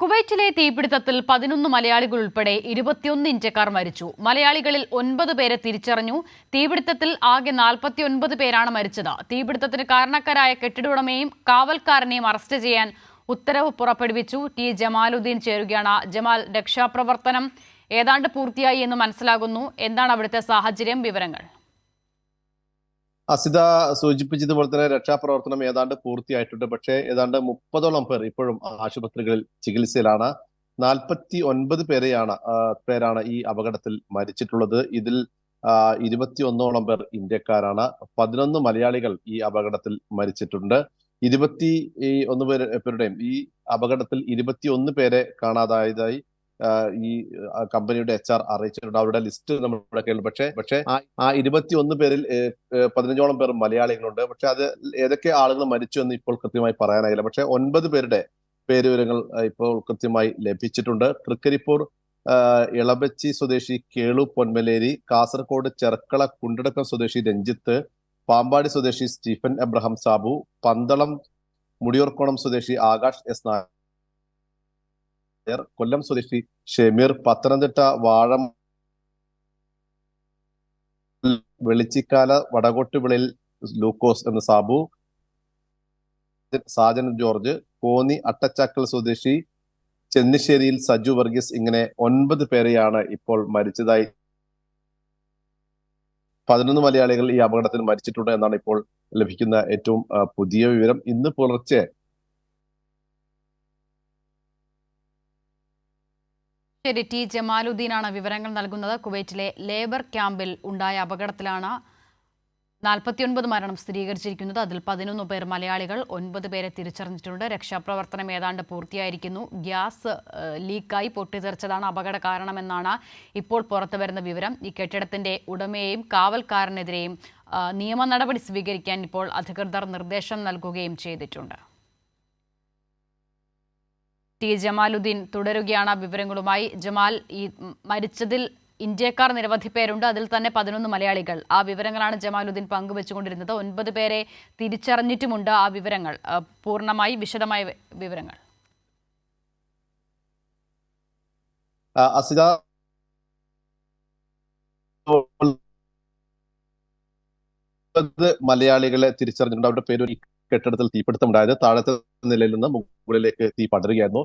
കുവൈറ്റിലെ തീപിടുത്തത്തിൽ 11 മലയാളികൾ ഉൾപ്പെടെ 21 ഇന്ത്യക്കാർ മരിച്ചു. മലയാളികളിൽ 9 പേരെ തിരിച്ചറിഞ്ഞു. തീപിടുത്തത്തിൽ ആകെ 49 പേരാണ് മരിച്ചത്. തീപിടുത്തത്തിന് കാരണക്കാരായ കെട്ടിട ഉടമയെയും കാവൽക്കാരനെയും അറസ്റ്റ് ചെയ്യാൻ ഉത്തരവ് പുറപ്പെടുവിച്ചു. ടി ജമാലുദ്ദീൻ ചേരുകയാണ്. ജമാൽ, രക്ഷാപ്രവർത്തനം ഏതാണ്ട് പൂർത്തിയായി എന്ന് മനസ്സിലാകുന്നു. എന്താണ് അവിടുത്തെ സാഹചര്യം, വിവരങ്ങൾ? അസിത സൂചിപ്പിച്ചതുപോലെ തന്നെ രക്ഷാപ്രവർത്തനം ഏതാണ്ട് പൂർത്തിയായിട്ടുണ്ട്. പക്ഷേ ഏതാണ്ട് 30ഓളം പേർ ഇപ്പോഴും ആശുപത്രികളിൽ ചികിത്സയിലാണ്. 49 പേരാണ് ഈ അപകടത്തിൽ മരിച്ചിട്ടുള്ളത്. ഇതിൽ 21ഓളം പേർ ഇന്ത്യക്കാരാണ്. 11 മലയാളികൾ ഈ അപകടത്തിൽ മരിച്ചിട്ടുണ്ട്. 21 പേരുടെയും ഈ അപകടത്തിൽ 21 പേരെ കാണാതായതായി ഈ കമ്പനിയുടെ HR അറിയിച്ചിട്ടുണ്ട്. അവരുടെ ലിസ്റ്റ് നമ്മുടെ കയ്യിൽ. പക്ഷേ ആ 21 പേരിൽ 15ഓളം പേർ മലയാളികളുണ്ട്. പക്ഷെ അത് ഏതൊക്കെ ആളുകൾ മരിച്ചു എന്ന് ഇപ്പോൾ കൃത്യമായി പറയാനായില്ല. പക്ഷെ 9 പേരുടെ പേരുവിവരങ്ങൾ ഇപ്പോൾ കൃത്യമായി ലഭിച്ചിട്ടുണ്ട്. തൃക്കരിപ്പൂർ ഇളബച്ചി സ്വദേശി കേളു പൊന്മലേരി, കാസർഗോഡ് ചെർക്കള കുണ്ടടക്കം സ്വദേശി രഞ്ജിത്ത്, പാമ്പാടി സ്വദേശി സ്റ്റീഫൻ എബ്രഹാം സാബു, പന്തളം മുടിയൂർക്കോണം സ്വദേശി ആകാശ് S നായർ, കൊല്ലം സ്വദേശി ഷെമീർ, പത്തനംതിട്ട വാഴം വെളിച്ചിക്കാല വടകോട്ടുവിളയിൽ ലൂക്കോസ് എന്ന സാബു, സാജൻ ജോർജ്, കോന്നി അട്ടച്ചാക്കൽ സ്വദേശി ചെന്നിശ്ശേരിയിൽ സജു വർഗീസ്, ഇങ്ങനെ 9 പേരെയാണ് ഇപ്പോൾ മരിച്ചതായി. 11 മലയാളികൾ ഈ അപകടത്തിൽ മരിച്ചിട്ടുണ്ട് എന്നാണ് ഇപ്പോൾ ലഭിക്കുന്ന ഏറ്റവും പുതിയ വിവരം. ഇന്ന് പുലർച്ചെ ശരി, ടി ജമാലുദ്ദീനാണ് വിവരങ്ങൾ നൽകുന്നത്. കുവൈറ്റിലെ ലേബർ ക്യാമ്പിൽ ഉണ്ടായ അപകടത്തിലാണ് 49 മരണം സ്ഥിരീകരിച്ചിരിക്കുന്നത്. അതിൽ 11 പേർ മലയാളികൾ, 9 പേരെ തിരിച്ചറിഞ്ഞിട്ടുണ്ട്. രക്ഷാപ്രവർത്തനം ഏതാണ്ട് പൂർത്തിയായിരിക്കുന്നു. ഗ്യാസ് ലീക്കായി പൊട്ടിത്തെറിച്ചതാണ് അപകട കാരണമെന്നാണ് ഇപ്പോൾ പുറത്തുവരുന്ന വിവരം. ഈ കെട്ടിടത്തിന്റെ ഉടമയെയും കാവൽക്കാരനെതിരെയും നിയമ നടപടി സ്വീകരിക്കാൻ ഇപ്പോൾ അധികൃതർ നിർദ്ദേശം നൽകുകയും ചെയ്തിട്ടുണ്ട്. ടി ജമാലുദ്ദീൻ തുടരുകയാണ് വിവരങ്ങളുമായി. ജമാൽ, ഈ മരിച്ചതിൽ ഇന്ത്യക്കാർ നിരവധി പേരുണ്ട്, അതിൽ തന്നെ 11 മലയാളികൾ. ആ വിവരങ്ങളാണ് ജമാലുദ്ദീൻ പങ്കുവെച്ചുകൊണ്ടിരുന്നത്. 9 പേരെ തിരിച്ചറിഞ്ഞിട്ടുമുണ്ട്. ആ വിവരങ്ങൾ പൂർണ്ണമായി വിശദമായ വിവരങ്ങൾ. അസിത, മലയാളികളെ തിരിച്ചറിഞ്ഞിട്ടുണ്ട്. അവരുടെ പേര് കെട്ടിടത്തിൽ തീപിടുത്തമുണ്ടായത്. താഴത്തെ നിലയിൽ നിന്ന് മുകളിലേക്ക് തീ പടരുകയായിരുന്നു.